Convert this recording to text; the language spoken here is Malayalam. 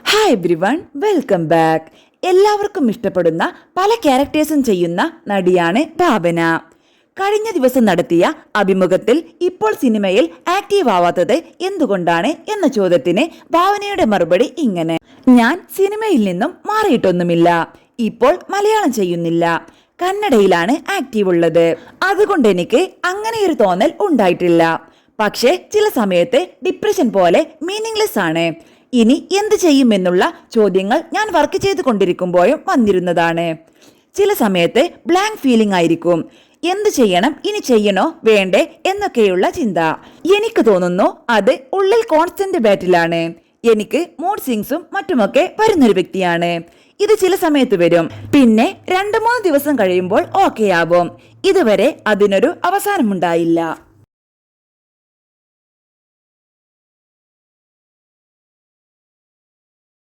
Hi everyone, welcome back. എല്ലാവർക്കും ഇഷ്ടപ്പെടുന്ന പല ക്യാരക്ടേഴ്സും ചെയ്യുന്ന നടിയാണ് ഭാവന. കഴിഞ്ഞ ദിവസം നടത്തിയ അഭിമുഖത്തിൽ ഇപ്പോൾ സിനിമയിൽ ആക്റ്റീവ് ആവാത്തത് എന്തുകൊണ്ടാണ് എന്ന ചോദ്യത്തിന് ഭാവനയുടെ മറുപടി ഇങ്ങനെ: ഞാൻ സിനിമയിൽ നിന്നും മാറിയിട്ടൊന്നുമില്ല. ഇപ്പോൾ മലയാളം ചെയ്യുന്നില്ല, കന്നഡയിലാണ് ആക്റ്റീവ് ഉള്ളത്. അതുകൊണ്ട് എനിക്ക് അങ്ങനെയൊരു തോന്നൽ ഉണ്ടായിട്ടില്ല. പക്ഷേ ചില സമയത്ത് ഡിപ്രഷൻ പോലെ മീനിങ്ലെസ് ആണ്. ഇനി എന്ത് ചെയ്യുമെന്നുള്ള ചോദ്യങ്ങൾ ഞാൻ വർക്ക് ചെയ്തുകൊണ്ടിരിക്കുമ്പോഴും വന്നിരുന്നതാണ്. ചില സമയത്ത് ബ്ലാങ്ക് ഫീലിംഗ് ആയിരിക്കും. എന്ത് ചെയ്യണം, ഇനി ചെയ്യണോ വേണ്ടേ എന്നൊക്കെയുള്ള ചിന്ത. എനിക്ക് തോന്നുന്നു അത് ഉള്ളിൽ കോൺസ്റ്റന്റ് ബാറ്റിലാണ്. എനിക്ക് മൂഡ് സ്വിങ്സും മറ്റുമൊക്കെ വരുന്നൊരു വ്യക്തിയാണ്. ഇത് ചില സമയത്ത് വരും, പിന്നെ 2-3 ദിവസം കഴിയുമ്പോൾ ഓക്കെ ആവും. ഇതുവരെ അതിനൊരു അവസാനമുണ്ടായില്ല.